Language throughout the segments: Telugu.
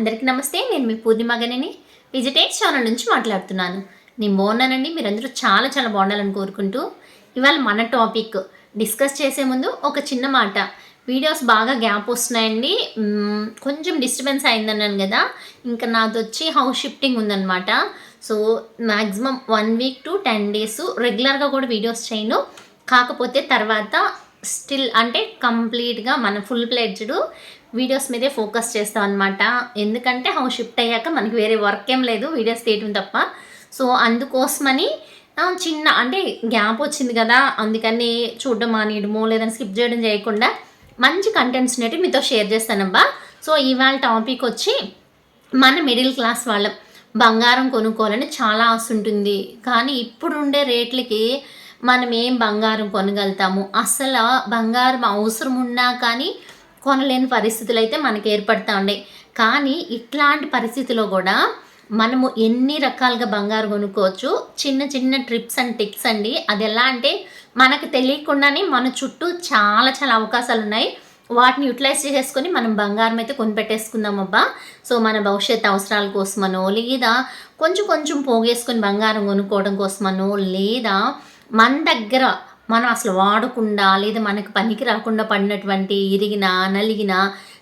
అందరికీ నమస్తే. నేను మీ పూర్ణిమగనిని విజిటేట్ ఛానల్ నుంచి మాట్లాడుతున్నాను. నేను బాగున్నానండి. మీరందరూ చాలా చాలా బాగుండాలని కోరుకుంటూ ఇవాళ మన టాపిక్ డిస్కస్ చేసే ముందు ఒక చిన్న మాట. వీడియోస్ బాగా గ్యాప్ వస్తున్నాయండి. కొంచెం డిస్టర్బెన్స్ అయిందన్నాను కదా. ఇంకా నాది వచ్చి హౌస్ షిఫ్టింగ్ ఉందన్నమాట. So maximum 1 week to 10 days రెగ్యులర్గా కూడా వీడియోస్ చేయను. కాకపోతే తర్వాత స్టిల్ అంటే కంప్లీట్గా మన ఫుల్ ప్లెడ్జ్డ్ వీడియోస్ మీదే ఫోకస్ చేస్తాం అనమాట. ఎందుకంటే హౌస్ షిఫ్ట్ అయ్యాక మనకి వేరే వర్క్ ఏం లేదు, వీడియోస్ తీయటం తప్ప. సో అందుకోసమని చిన్న అంటే గ్యాప్ వచ్చింది కదా, అందుకని చూడడం మానేయడమో లేదని స్కిప్ చేయడం చేయకుండా మంచి కంటెంట్స్ అనేవి మీతో షేర్ చేస్తానబ్బా. సో ఇవాళ టాపిక్ వచ్చి మన మిడిల్ క్లాస్ వాళ్ళం బంగారం కొనుక్కోవాలని చాలా ఆశ ఉంటుంది. కానీ ఇప్పుడు ఉండే రేట్లకి మనం ఏం బంగారం కొనగలుగుతాము? అసలు బంగారం అవసరం ఉన్నా కానీ కొనలేని పరిస్థితులు అయితే మనకి ఏర్పడుతూ ఉన్నాయి. కానీ ఇట్లాంటి పరిస్థితిలో కూడా మనము ఎన్ని రకాలుగా బంగారు కొనుక్కోవచ్చు. చిన్న చిన్న ట్రిప్స్ అండ్ టిక్స్ అండి. అది ఎలా అంటే మనకు తెలియకుండానే మన చుట్టూ చాలా చాలా అవకాశాలు ఉన్నాయి. వాటిని యూటిలైజ్ చేసుకొని మనం బంగారం అయితే కొనిపెట్టేసుకుందాం అబ్బా. సో మన భవిష్యత్ అవసరాల కోసమనో, లేదా కొంచెం కొంచెం పోగేసుకొని బంగారం కొనుక్కోవడం కోసమనో, లేదా మన దగ్గర మనం అసలు వాడకుండా లేదా మనకు పనికి రాకుండా పడినటువంటి ఇరిగిన నలిగిన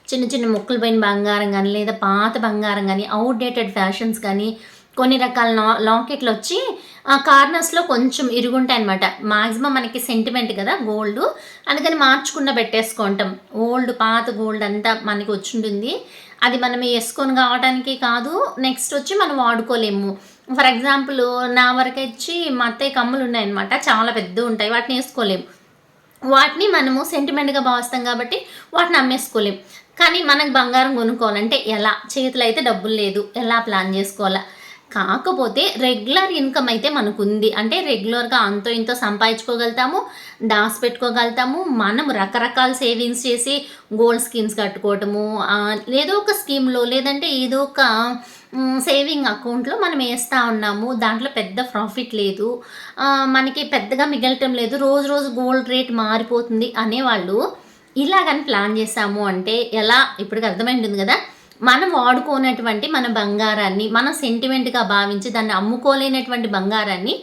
చిన్న చిన్న ముక్కలు పోయిన బంగారం కానీ, లేదా పాత బంగారం కానీ, అవుట్డేటెడ్ ఫ్యాషన్స్ కానీ, కొన్ని రకాల లాకెట్లు వచ్చి కార్నర్స్లో కొంచెం ఇరుగుంటాయి అనమాట. మ్యాక్సిమం మనకి సెంటిమెంట్ కదా గోల్డ్, అందుకని మార్చకుండా పెట్టేసుకుంటాం. ఓల్డ్ పాత గోల్డ్ అంతా మనకి వచ్చి ఉంటుంది. అది మనం వేసుకొని కావడానికి కాదు, నెక్స్ట్ వచ్చి మనం వాడుకోలేము. ఫర్ ఎగ్జాంపుల్ నా వరకు వచ్చి మా అత్తయ్య కమ్ములు ఉన్నాయన్నమాట, చాలా పెద్దవి ఉంటాయి, వాటిని వేసుకోలేము. వాటిని మనము సెంటిమెంట్గా భావిస్తాం కాబట్టి వాటిని అమ్మేసుకోలేము. కానీ మనకు బంగారం కొనుక్కోవాలంటే ఎలా? చేతిలో అయితే డబ్బులు లేదు, ఎలా ప్లాన్ చేసుకోవాలా? కాకపోతే రెగ్యులర్ ఇన్కమ్ అయితే మనకు ఉంది. అంటే రెగ్యులర్గా అంతో ఇంతో సంపాదించుకోగలుగుతాము, పెట్టుకోగలుగుతాము. మనం రకరకాల సేవింగ్స్ చేసి గోల్డ్ స్కీమ్స్ కట్టుకోవటము, ఏదో ఒక స్కీమ్లో లేదంటే ఏదో ఒక సేవింగ్ అకౌంట్లో మనం వేస్తూ ఉన్నాము. దాంట్లో పెద్ద ప్రాఫిట్ లేదు, మనకి పెద్దగా మిగలటం లేదు, రోజు రోజు గోల్డ్ రేట్ మారిపోతుంది అనేవాళ్ళు ఇలాగని ప్లాన్ చేసాము అంటే ఎలా? ఇప్పటికి అర్థమైంటుంది కదా. మనం వాడుకోనటువంటి మన బంగారాన్ని, మనం సెంటిమెంట్గా భావించి దాన్ని అమ్ముకోలేనటువంటి బంగారాన్ని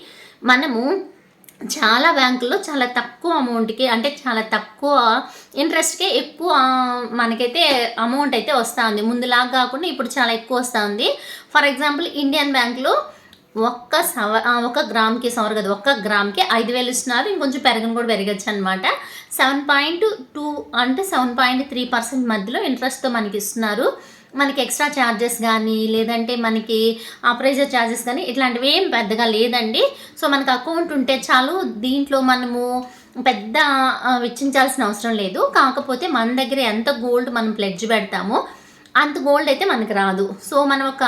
మనము చాలా బ్యాంకుల్లో చాలా తక్కువ అమౌంట్కి, అంటే చాలా తక్కువ ఇంట్రెస్ట్కే ఎక్కువ మనకైతే అమౌంట్ అయితే వస్తూ ఉంది. ముందులాగా కాకుండా ఇప్పుడు చాలా ఎక్కువ వస్తూ ఉంది. ఫర్ ఎగ్జాంపుల్ ఇండియన్ బ్యాంక్లో ఒక గ్రామ్కి కదా, 1 గ్రామ్కి 5,000 ఇస్తున్నారు. ఇంకొంచెం పెరగని కూడా పెరగచ్చు అనమాట. 7.2 అంటే 7.3% మధ్యలో ఇంట్రెస్ట్తో మనకి ఇస్తున్నారు. మనకి ఎక్స్ట్రా ఛార్జెస్ కానీ, లేదంటే మనకి అప్రైజర్ ఛార్జెస్ కానీ ఇట్లాంటివి ఏం పెద్దగా లేదండి. సో మనకు అకౌంట్ ఉంటే చాలు, దీంట్లో మనము పెద్ద వెచ్చించాల్సిన అవసరం లేదు. కాకపోతే మన దగ్గర ఎంత గోల్డ్ మనం ప్లెడ్జ్ పెడతామో అంత గోల్డ్ అయితే మనకు రాదు. సో మనం ఒక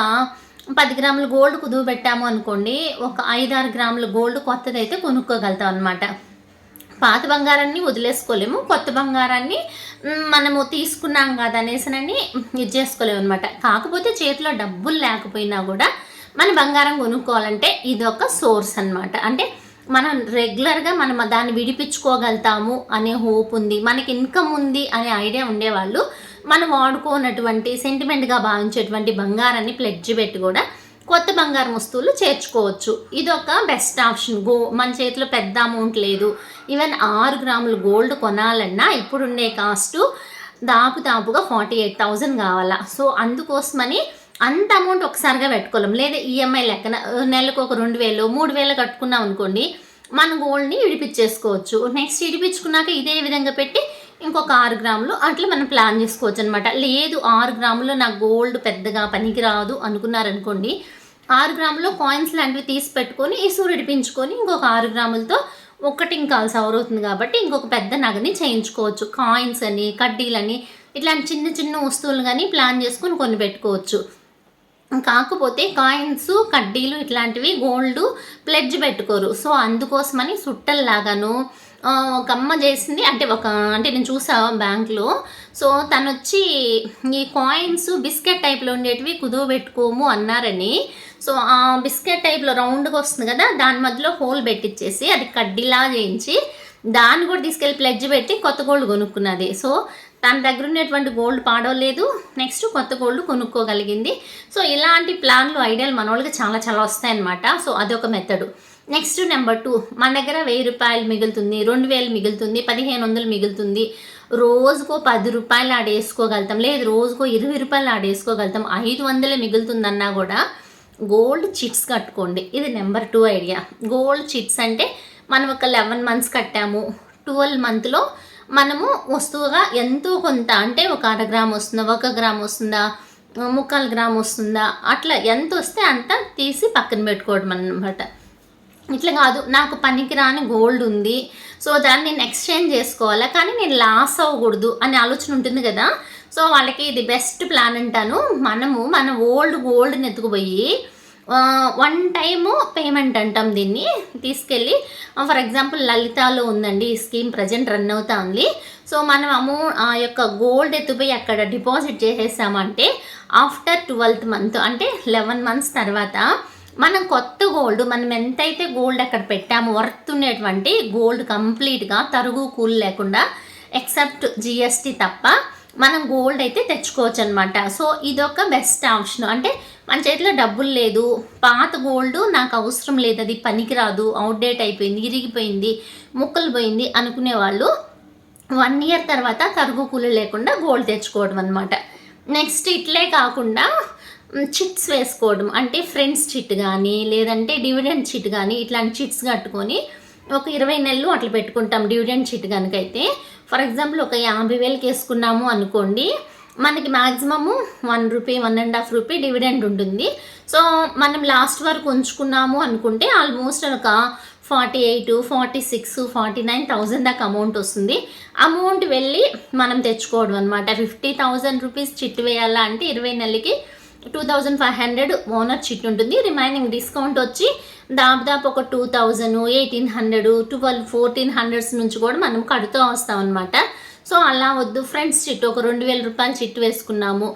10 గ్రాముల గోల్డ్ కుదువు పెట్టాము అనుకోండి, ఒక 5-6 గ్రాముల గోల్డ్ కొత్తది అయితే కొనుక్కోగలుగుతాం అనమాట. పాత బంగారాన్ని వదిలేసుకోలేము, కొత్త బంగారాన్ని మనము తీసుకున్నాం కదా అనేసినని ఇది చేసుకోలేము అనమాట. కాకపోతే చేతిలో డబ్బులు లేకపోయినా కూడా మన బంగారం కొనుక్కోవాలంటే ఇది ఒక సోర్స్ అనమాట. అంటే మనం రెగ్యులర్గా మనం దాన్ని విడిపించుకోగలుగుతాము అనే హోప్ ఉంది, మనకి ఇన్కమ్ ఉంది అనే ఐడియా ఉండేవాళ్ళు మనం వాడుకోనటువంటి సెంటిమెంట్గా భావించేటువంటి బంగారాన్ని ప్లెడ్జ్ పెట్టి కూడా కొత్త బంగారం వస్తువులు చేర్చుకోవచ్చు. ఇది ఒక బెస్ట్ ఆప్షన్. మన చేతిలో పెద్ద అమౌంట్ లేదు, ఈవెన్ 6 గ్రాములు గోల్డ్ కొనాలన్నా ఇప్పుడుండే కాస్ట్ దాపుగా 48,000 కావాలా. సో అందుకోసమని అంత అమౌంట్ ఒకసారిగా పెట్టుకోలేం. లేదా ఈఎంఐ లెక్కన నెలకు ఒక 2,000 3,000 కట్టుకున్నాం అనుకోండి, మన గోల్డ్ని విడిపించేసుకోవచ్చు. నెక్స్ట్ విడిపించుకున్నాక ఇదే విధంగా పెట్టి ఇంకొక 6 గ్రాములు అట్లా మనం ప్లాన్ చేసుకోవచ్చు అనమాట. లేదు 6 గ్రాములో నాకు గోల్డ్ పెద్దగా పనికి రాదు అనుకున్నారనుకోండి, 6 గ్రాములో కాయిన్స్ లాంటివి తీసి పెట్టుకొని ఇసురు విడిపించుకొని ఇంకొక 6 గ్రాములతో ఒకటి ఇంకా సవర్ అవుతుంది కాబట్టి ఇంకొక పెద్ద నగని చేయించుకోవచ్చు. కాయిన్స్ అని, కడ్డీలని, ఇట్లాంటి చిన్న చిన్న వస్తువులు కానీ ప్లాన్ చేసుకొని కొని పెట్టుకోవచ్చు. కాకపోతే కాయిన్స్, కడ్డీలు ఇట్లాంటివి గోల్డ్ ప్లెడ్జ్ పెట్టుకోరు. సో అందుకోసమని సుట్టల్లాగాను ఒక అమ్మ చేసింది. అంటే నేను చూసా బ్యాంక్లో. సో తను వచ్చి ఈ కాయిన్స్ బిస్కెట్ టైప్లో ఉండేటివి కుదువ పెట్టుకోము అన్నారని, సో ఆ బిస్కెట్ టైప్లో రౌండ్గా వస్తుంది కదా, దాని మధ్యలో హోల్ పెట్టించేసి అది కడ్డీలా చేయించి దాన్ని కూడా తీసుకెళ్ళి ప్లెడ్జ్ పెట్టి కొత్త గోల్డ్ కొనుక్కున్నది. సో తన దగ్గర ఉన్నటువంటి గోల్డ్ పాడవలేదు, నెక్స్ట్ కొత్త గోల్డ్ కొనుక్కోగలిగింది. సో ఇలాంటి ప్లాన్లు ఐడియాలు మన వాళ్ళకి చాలా చాలా వస్తాయన్నమాట. సో అదొక మెథడు. నెక్స్ట్ నెంబర్ 2, మన దగ్గర 1000 రూపాయలు మిగులుతుంది, 2000 మిగులుతుంది, 1500 మిగులుతుంది, రోజుకో 10 రూపాయలు ఆడేసుకోగలుగుతాం, లేదు రోజుకో 20 రూపాయలు ఆడేసుకోగలుగుతాం, 500 మిగులుతుందన్నా కూడా గోల్డ్ చిట్స్ కట్టుకోండి. ఇది నెంబర్ 2 ఐడియా. గోల్డ్ చిట్స్ అంటే మనం ఒక 11 మంత్స్ కట్టాము, 12 మంత్లో మనము వస్తువుగా ఎంతో కొంత, అంటే ఒక 1/2 గ్రామ్ వస్తుందా, 1 గ్రామ్ వస్తుందా, 3/4 గ్రామ్ వస్తుందా, అట్లా ఎంత వస్తే అంత తీసి పక్కన పెట్టుకోవడం అన్నమాట. ఇట్లా కాదు, నాకు పనికిరాని గోల్డ్ ఉంది, సో దాన్ని నేను ఎక్స్చేంజ్ చేసుకోవాలా, కానీ నేను లాస్ అవ్వకూడదు అనే ఆలోచన ఉంటుంది కదా. సో వాళ్ళకి ఇది బెస్ట్ ప్లాన్ అంటాను. మన ఓల్డ్ గోల్డ్ని ఎత్తుకుపోయి 1 టైము పేమెంట్ అంటాం దీన్ని, తీసుకెళ్ళి ఫర్ ఎగ్జాంపుల్ లలితాలో ఉందండి ఈ స్కీమ్, ప్రజెంట్ రన్ అవుతా ఉంది. సో మనం ఆ యొక్క గోల్డ్ ఎత్తుపోయి అక్కడ డిపాజిట్ చేసేసామంటే ఆఫ్టర్ 12th మంత్, అంటే 11 మంత్స్ తర్వాత మనం కొత్త గోల్డ్, మనం ఎంతైతే గోల్డ్ అక్కడ పెట్టామో వర్త్ ఉండేటువంటి గోల్డ్ కంప్లీట్గా తరుగు కూలు లేకుండా ఎక్సెప్ట్ జిఎస్టీ తప్ప మనం గోల్డ్ అయితే తెచ్చుకోవచ్చు అనమాట. సో ఇదొక బెస్ట్ ఆప్షన్. అంటే మన చేతిలో డబ్బులు లేదు, పాత గోల్డ్ నాకు అవసరం లేదు, అది పనికిరాదు, అవుట్డేట్ అయిపోయింది, ఇరిగిపోయింది, ముక్కలు పోయింది అనుకునే వాళ్ళు 1 year తర్వాత తరుగు కూలు లేకుండా గోల్డ్ తెచ్చుకోవడం అనమాట. నెక్స్ట్ ఇట్లే కాకుండా చిట్స్ వేసుకోవడం, అంటే ఫ్రెండ్స్ చిట్ కానీ లేదంటే డివిడెండ్ చిట్ కానీ ఇట్లాంటి చిట్స్ కట్టుకొని ఒక 20 నెలలు అట్లా పెట్టుకుంటాం. డివిడెండ్ చిట్ కనుకైతే ఫర్ ఎగ్జాంపుల్ ఒక 50,000 వేసుకున్నాము అనుకోండి, మనకి మ్యాక్సిమము 1 రూపీ 1.5 రూపీ డివిడెండ్ ఉంటుంది. సో మనం లాస్ట్ వరకు ఉంచుకున్నాము అనుకుంటే ఆల్మోస్ట్ ఒక 48, 46, 49,000 దాకా అమౌంట్ వస్తుంది. అమౌంట్ వెళ్ళి మనం తెచ్చుకోవడం అనమాట. 50,000 రూపీస్ చిట్ వేయాలా అంటే 20 నెలలకి 2,500 ఓనర్ చిట్ ఉంటుంది. రిమైనింగ్ డిస్కౌంట్ వచ్చి దాదాపు ఒక 2,000, 1,800, 12, 1,400 నుంచి కూడా మనం కడుతూ వస్తాం అనమాట. సో అలా వద్దు, ఫ్రెండ్స్ చిట్ ఒక 2,000 రూపాయలు చిట్ వేసుకున్నాము,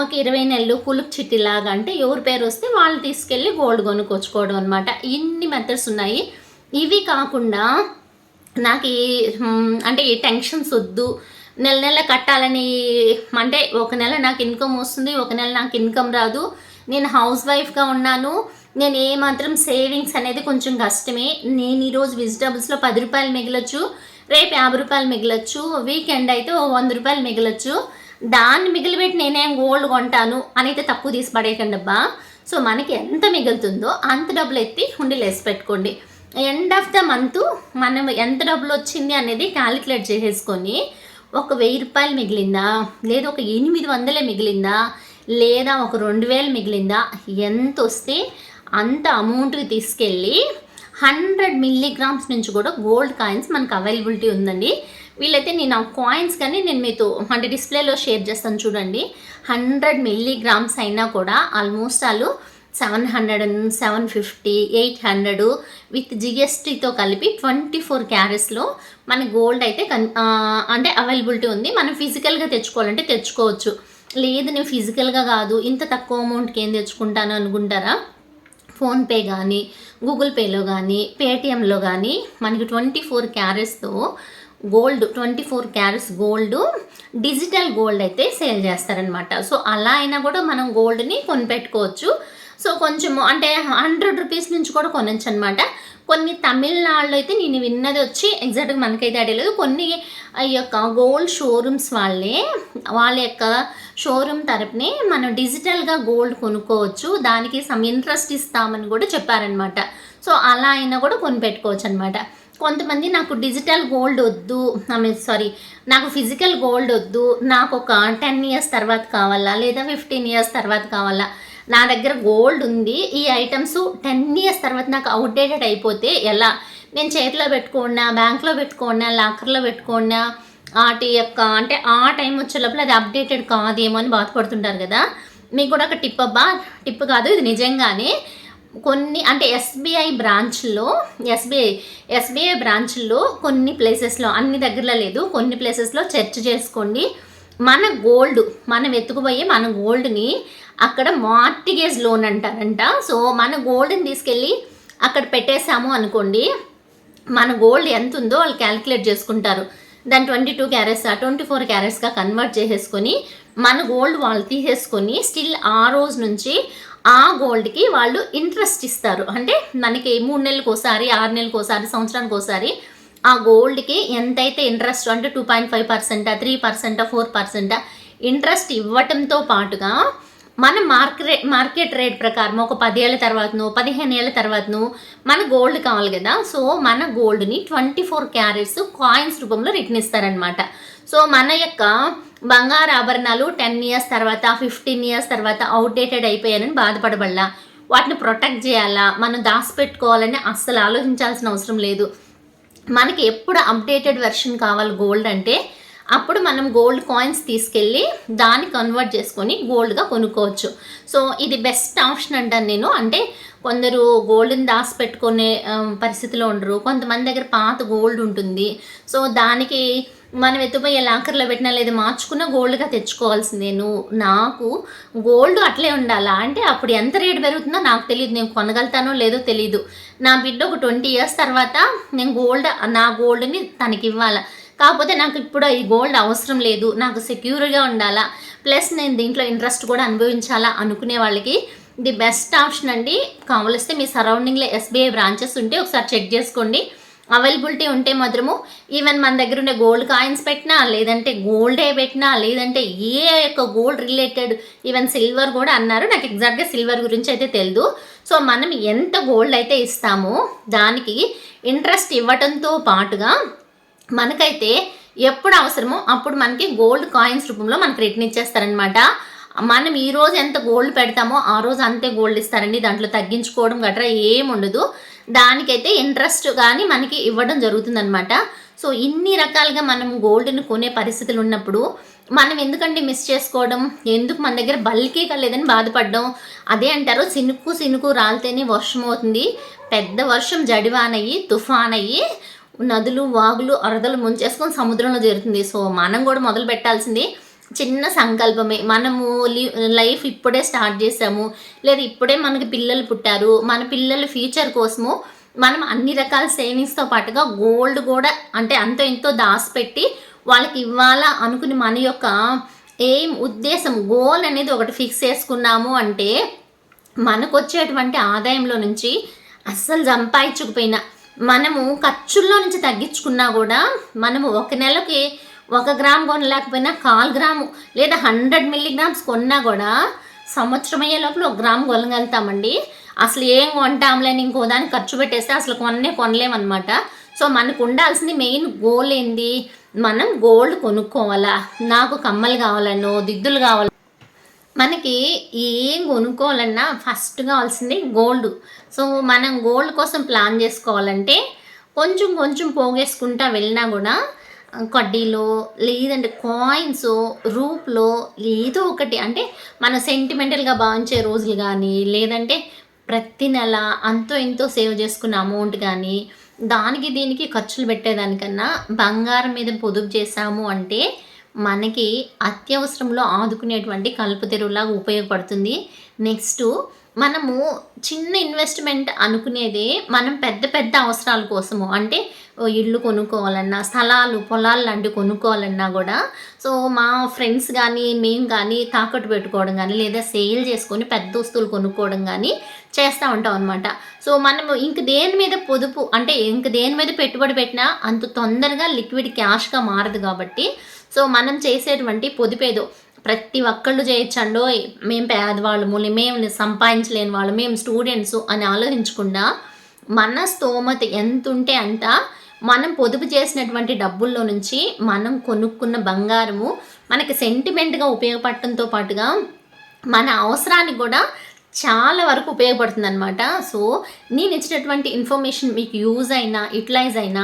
ఒక 20 నెలలు కులుక్ చిట్ ఇలాగా అంటే ఎవరి పేరు వస్తే వాళ్ళు తీసుకెళ్ళి గోల్డ్ కొనుక్కొచ్చుకోవడం అనమాట. ఇన్ని మెథడ్స్ ఉన్నాయి. ఇవి కాకుండా నాకు అంటే ఈ టెన్షన్స్ వద్దు, నెల నెల కట్టాలని, అంటే ఒక నెల నాకు ఇన్కమ్ వస్తుంది, ఒక నెల నాకు ఇన్కమ్ రాదు, నేను హౌస్ వైఫ్గా ఉన్నాను, నేను ఏమాత్రం సేవింగ్స్ అనేది కొంచెం కష్టమే, నేను ఈరోజు వెజిటబుల్స్లో 10 రూపాయలు మిగలచ్చు, రేపు 50 రూపాయలు మిగలచ్చు, వీకెండ్ అయితే 100 రూపాయలు మిగలచ్చు, దాన్ని మిగిలిపెట్టి నేనేం గోల్డ్ కొంటాను అని అయితే తక్కువ తీసి పడేయకండి అబ్బా. సో మనకి ఎంత మిగులుతుందో అంత డబ్బులు ఎత్తి హుండీలో వేసి పెట్టుకోండి. ఎండ్ ఆఫ్ ద మంత్ మనం ఎంత డబ్బులు వచ్చింది అనేది క్యాలిక్యులేట్ చేసేసుకొని ఒక 1000 రూపాయలు మిగిలిందా, లేదా ఒక 800 మిగిలిందా, లేదా ఒక 2000 మిగిలిందా, ఎంత వస్తే అంత అమౌంట్కి తీసుకెళ్ళి 100 మిల్లీగ్రామ్స్ నుంచి కూడా గోల్డ్ కాయిన్స్ మనకు అవైలబిలిటీ ఉందండి. వీళ్ళైతే నేను ఆ కాయిన్స్ కానీ నేను మీతో అంటే డిస్ప్లేలో షేర్ చేస్తాను చూడండి. 100 మిల్లీగ్రామ్స్ అయినా కూడా ఆల్మోస్ట్ వాళ్ళు 700, 750, 800 విత్ జిఎస్టీతో కలిపి 24 క్యారెట్స్లో మన గోల్డ్ అయితే అంటే అవైలబిలిటీ ఉంది. మనం ఫిజికల్గా తెచ్చుకోవాలంటే తెచ్చుకోవచ్చు. లేదు నేను ఫిజికల్గా కాదు ఇంత తక్కువ అమౌంట్కి ఏం తెచ్చుకుంటాను అనుకుంటారా, ఫోన్పే కానీ గూగుల్ పేలో కానీ పేటిఎంలో కానీ మనకి 24 క్యారెట్స్తో gold 24 carats gold digital gold అయితే సేల్ చేస్తారనమాట. సో అలా అయినా కూడా మనం గోల్డ్ని కొనిపెట్టుకోవచ్చు. సో కొంచెము అంటే 100 రూపీస్ నుంచి కూడా కొనొచ్చు అనమాట. కొన్ని తమిళనాడులో అయితే నేను విన్నది వచ్చి ఎగ్జాక్ట్గా మనకైతే ఐడియా లేదు, కొన్ని ఈ యొక్క గోల్డ్ షోరూమ్స్ వాళ్ళ యొక్క షోరూమ్ తరపునే మనం డిజిటల్గా గోల్డ్ కొనుక్కోవచ్చు, దానికి సమ్ ఇంట్రెస్ట్ ఇస్తామని కూడా చెప్పారనమాట. సో అలా అయినా కూడా కొనిపెట్టుకోవచ్చు అనమాట. కొంతమంది నాకు డిజిటల్ గోల్డ్ వద్దు, నాకు ఫిజికల్ గోల్డ్ వద్దు, నాకు ఒక 10 years తర్వాత కావాలా లేదా 15 years తర్వాత కావాలా, నా దగ్గర గోల్డ్ ఉంది, ఈ ఐటమ్స్ 10 years తర్వాత నాకు అవుట్డేటెడ్ అయిపోతే ఎలా, నేను చేతిలో పెట్టుకోండా, బ్యాంక్లో పెట్టుకోండా, లాకర్లో పెట్టుకోండా, వాటి యొక్క అంటే ఆ టైం వచ్చే లోపల అది అప్డేటెడ్ కాదేమో అని బాధపడుతుంటారు కదా. మీకు కూడా ఒక టిప్ అబ్బా, టిప్ కాదు ఇది నిజంగానే. కొన్ని అంటే ఎస్బీఐ బ్రాంచ్ల్లో కొన్ని ప్లేసెస్లో, అన్ని దగ్గరలో లేదు, కొన్ని ప్లేసెస్లో సెర్చ్ చేసుకోండి. మన గోల్డ్ మనం ఎత్తుకుపోయి మన గోల్డ్ని అక్కడ మార్టిగేజ్ లోన్ అంటారంట. సో మన గోల్డ్ని తీసుకెళ్ళి అక్కడ పెట్టేసాము అనుకోండి, మన గోల్డ్ ఎంత ఉందో వాళ్ళు క్యాలిక్యులేట్ చేసుకుంటారు. దాన్ని 22 క్యారెట్స్ 24 క్యారెట్స్గా కన్వర్ట్ చేసేసుకొని మన గోల్డ్ వాళ్ళు తీసేసుకొని స్టిల్ ఆ రోజు నుంచి ఆ గోల్డ్కి వాళ్ళు ఇంట్రెస్ట్ ఇస్తారు. అంటే మనకి 3 నెలలకు ఒకసారి, 6 నెలలకు ఒకసారి, సంవత్సరానికి ఒకసారి ఆ గోల్డ్కి ఎంతైతే ఇంట్రెస్ట్ అంటే 2.5%, 3%, 4% ఇంట్రెస్ట్ ఇవ్వటంతో పాటుగా మన మార్కెట్ రేట్ ప్రకారం ఒక 10 ఏళ్ళ తర్వాతనో 15 ఏళ్ళ తర్వాతనో మన గోల్డ్ కావాలి కదా. సో మన గోల్డ్ని 24 క్యారెట్స్ కాయిన్స్ రూపంలో రిటర్న్ ఇస్తారనమాట. సో మన యొక్క బంగారు ఆభరణాలు 10 ఇయర్స్ తర్వాత 15 ఇయర్స్ తర్వాత అవుట్డేటెడ్ అయిపోయానని బాధపడబడలా. వాటిని ప్రొటెక్ట్ చేయాలా, మనం దాచిపెట్టుకోవాలని అస్సలు ఆలోచించాల్సిన అవసరం లేదు. మనకి ఎప్పుడు అప్డేటెడ్ వెర్షన్ కావాలి గోల్డ్ అంటే అప్పుడు మనం గోల్డ్ కాయిన్స్ తీసుకెళ్ళి దాన్ని కన్వర్ట్ చేసుకొని గోల్డ్గా కొనుక్కోవచ్చు. సో ఇది బెస్ట్ ఆప్షన్ అంటాను నేను. అంటే కొందరు గోల్డ్ని దాచిపెట్టుకునే పరిస్థితిలో ఉండరు, కొంతమంది దగ్గర పాత గోల్డ్ ఉంటుంది. సో దానికి మనం ఎత్తుపోయి లాకర్లో పెట్టినా లేదా మార్చుకున్న గోల్డ్గా తెచ్చుకోవాల్సిందే. నాకు గోల్డ్ అట్లే ఉండాలా అంటే అప్పుడు ఎంత రేటు పెరుగుతుందో నాకు తెలియదు, నేను కొనగలుగుతానో లేదో తెలియదు. నా బిడ్డ ఒక 20 ఇయర్స్ తర్వాత నేను నా గోల్డ్ని తనకి ఇవ్వాలా. కాకపోతే నాకు ఇప్పుడు ఈ గోల్డ్ అవసరం లేదు, నాకు సెక్యూర్గా ఉండాలా, ప్లస్ నేను దీంట్లో ఇంట్రెస్ట్ కూడా అనుభవించాలా అనుకునే వాళ్ళకి ది బెస్ట్ ఆప్షన్ అండి. కావలిస్తే మీ సరౌండింగ్లో SBI బ్రాంచెస్ ఉంటే ఒకసారి చెక్ చేసుకోండి. అవైలబిలిటీ ఉంటే మాత్రము ఈవెన్ మన దగ్గర ఉండే గోల్డ్ కాయిన్స్ పెట్టినా, లేదంటే గోల్డే పెట్టినా, లేదంటే ఏ యొక్క గోల్డ్ రిలేటెడ్ ఈవెన్ సిల్వర్ కూడా అన్నారు. నాకు ఎగ్జాక్ట్గా సిల్వర్ గురించి అయితే తెలియదు. సో మనం ఎంత గోల్డ్ అయితే ఇస్తామో దానికి ఇంట్రెస్ట్ ఇవ్వటంతో పాటుగా మనకైతే ఎప్పుడు అవసరమో అప్పుడు మనకి గోల్డ్ కాయిన్స్ రూపంలో మనకి రిటర్న్ ఇచ్చేస్తారనమాట. మనం ఈ రోజు ఎంత గోల్డ్ పెడతామో ఆ రోజు అంతే గోల్డ్ ఇస్తారండి. దాంట్లో తగ్గించుకోవడం గట్రా ఏముండదు. దానికైతే ఇంట్రెస్ట్ కానీ మనకి ఇవ్వడం జరుగుతుందనమాట. సో ఇన్ని రకాలుగా మనం గోల్డ్ని కొనే పరిస్థితులు ఉన్నప్పుడు మనం ఎందుకంటే మిస్ చేసుకోవడం, ఎందుకు మన దగ్గర బల్కే కలేదని బాధపడడం. అదే అంటారు, సినుకు రాలితేనే వర్షం అవుతుంది. పెద్ద వర్షం జడివానయ్యి తుఫాన్ అయ్యి నదులు వాగులు అరదలు ముంచేసుకొని సముద్రంలో చేరుతుంది. సో మనం కూడా మొదలు పెట్టాల్సింది చిన్న సంకల్పమే. మనము లైఫ్ ఇప్పుడే స్టార్ట్ చేసాము, లేదా ఇప్పుడే మనకి పిల్లలు పుట్టారు, మన పిల్లల ఫ్యూచర్ కోసము మనం అన్ని రకాల సేవింగ్స్తో పాటుగా గోల్డ్ కూడా అంటే అంతో ఇంతో దాచిపెట్టి వాళ్ళకి ఇవ్వాలా అనుకుని మన యొక్క ఉద్దేశం గోల్ అనేది ఒకటి ఫిక్స్ చేసుకున్నాము అంటే మనకు వచ్చేటువంటి ఆదాయంలో నుంచి అస్సలు సంపాదించకపోయినా మనము ఖర్చుల్లో నుంచి తగ్గించుకున్నా కూడా మనము ఒక నెలకి 1 గ్రామ్ కొనలేకపోయినా 1/4 గ్రాము లేదా 100 మిల్లీగ్రామ్స్ కొన్నా కూడా సంవత్సరం అయ్యే లోపల 1 గ్రామ్ కొనగలుగుతామండి. అసలు ఏం కొంటాంలేని ఇంకో దానికి ఖర్చు పెట్టేస్తే అసలు కొనలేమన్నమాట. సో మనకు ఉండాల్సింది మెయిన్ గోల్ ఏంది, మనం గోల్డ్ కొనుక్కోవాలా. నాకు కమ్మలు కావాలనో దిద్దులు కావాలి, మనకి ఏం కొనుక్కోవాలన్నా ఫస్ట్ కావాల్సింది గోల్డ్. సో మనం గోల్డ్ కోసం ప్లాన్ చేసుకోవాలంటే కొంచెం పోగేసుకుంటా వెళ్ళినా కూడా కడ్డీలో లేదంటే కాయిన్స్ రూప్లో ఏదో ఒకటి అంటే మన సెంటిమెంటల్గా భావించే రోజులు కానీ, లేదంటే ప్రతి నెల అంతో ఇంతో సేవ్ చేసుకున్న అమౌంట్ కానీ దానికి దీనికి ఖర్చులు పెట్టేదానికన్నా బంగారం మీద పొదుపు చేసాము అంటే మనకి అత్యవసరంలో ఆదుకునేటువంటి కలుపు తెరువులాగా ఉపయోగపడుతుంది. నెక్స్ట్ మనము చిన్న ఇన్వెస్ట్మెంట్ అనుకునేది మనం పెద్ద అవసరాల కోసము అంటే ఇల్లు కొనుక్కోవాలన్నా, స్థలాలు పొలాలు లాంటివి కొనుక్కోవాలన్నా కూడా సో మా ఫ్రెండ్స్ కానీ మేము కానీ తాకట్టు పెట్టుకోవడం కానీ లేదా సేల్ చేసుకొని పెద్ద వస్తువులు కొనుక్కోవడం కానీ చేస్తూ ఉంటాం అనమాట. సో మనము ఇంక దేని మీద పొదుపు అంటే ఇంక దేని మీద పెట్టుబడి పెట్టినా అంత తొందరగా లిక్విడ్ క్యాష్గా మారదు కాబట్టి సో మనం చేసేటువంటి పొదుపేదో ప్రతి ఒక్కళ్ళు చేయొచ్చండో, మేము పేదవాళ్ళము, మేము సంపాదించలేని వాళ్ళు, మేము స్టూడెంట్స్ అని ఆలోచించకుండా మన స్తోమత ఎంత ఉంటే అంత మనం పొదుపు చేసినటువంటి డబ్బుల్లో నుంచి మనం కొనుక్కున్న బంగారము మనకి సెంటిమెంట్గా ఉపయోగపడటంతో పాటుగా మన అవసరానికి కూడా చాలా వరకు ఉపయోగపడుతుంది అనమాట. సో నేను ఇచ్చినటువంటి ఇన్ఫర్మేషన్ మీకు యూజ్ అయినా యూటిలైజ్ అయినా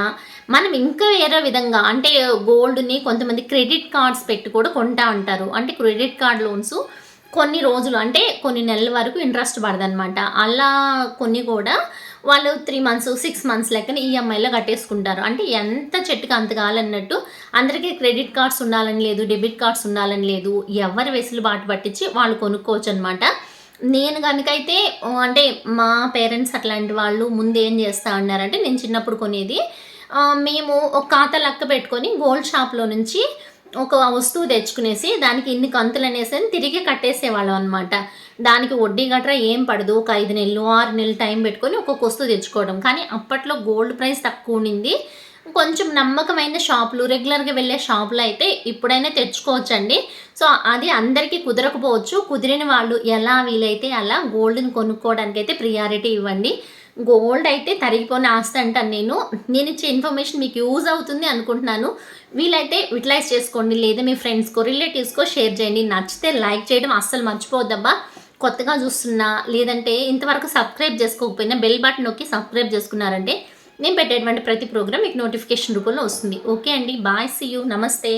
మనం ఇంకా వేరే విధంగా అంటే గోల్డ్ని కొంతమంది క్రెడిట్ కార్డ్స్ పెట్టి కూడా కొంటా ఉంటారు. అంటే క్రెడిట్ కార్డ్ లోన్స్ కొన్ని రోజులు అంటే కొన్ని నెలల వరకు ఇంట్రెస్ట్ పడదనమాట. అలా కొన్ని కూడా వాళ్ళు 3 months 6 months లెక్కన ఈఎంఐలో కట్టేసుకుంటారు. అంటే ఎంత చెట్టుకు అంత కావాలన్నట్టు అందరికీ క్రెడిట్ కార్డ్స్ ఉండాలని లేదు, డెబిట్ కార్డ్స్ ఉండాలని లేదు, ఎవరి వెసులుబాటు పట్టించి వాళ్ళు కొనుక్కోవచ్చు అనమాట. నేను కనుకైతే అంటే మా పేరెంట్స్ అట్లాంటి వాళ్ళు ముందు ఏం చేస్తూ ఉన్నారంటే నేను చిన్నప్పుడు కొనేది మేము ఒక ఖాతా లెక్క పెట్టుకొని గోల్డ్ షాప్‌లో నుంచి ఒక వస్తువు తెచ్చుకునేసి దానికి ఇన్ని కంతులనేసి తిరిగి కట్టేసేవాళ్ళం అనమాట. దానికి వడ్డీ గట్రా ఏం పడదు. ఒక 5 నెలలు, 6 నెలలు టైం పెట్టుకొని ఒక్కొక్క వస్తువు తెచ్చుకోవడం. కానీ అప్పట్లో గోల్డ్ ప్రైస్ తక్కువుండింది. కొంచెం నమ్మకమైన షాపులు, రెగ్యులర్‌గా వెళ్ళే షాపులో అయితే ఇప్పుడైనా తెచ్చుకోవచ్చండి. సో, అది అందరికీ కుదరకపోవచ్చు. కుదిరిన వాళ్ళు ఎలా వీలైతే అలా గోల్డ్‌ని కొనుక్కోవడానికైతే ప్రియారిటీ ఇవ్వండి. గోల్డ్ అయితే తరిగిపోని ఆస్తి అంటాను నేను. నేనిచ్చే ఇన్ఫర్మేషన్ మీకు యూజ్ అవుతుంది అనుకుంటున్నాను. వీలైతే యుటిలైజ్ చేసుకోండి. లేదా మీ ఫ్రెండ్స్‌కో, రిలేటివ్స్‌కో షేర్ చేయండి. నచ్చితే లైక్ చేయడం అస్సలు మర్చిపోవద్దబ్బా! కొత్తగా చూస్తున్నా, లేదంటే ఇంతవరకు సబ్స్క్రైబ్ చేసుకోకపోయినా బెల్ బటన్ నొక్కి సబ్స్క్రైబ్ చేసుకున్నారంటే నేను పెట్టేటువంటి ప్రతి ప్రోగ్రామ్ మీకు నోటిఫికేషన్ రూపంలో వస్తుంది. ఓకే అండి. బాయ్. See you. నమస్తే.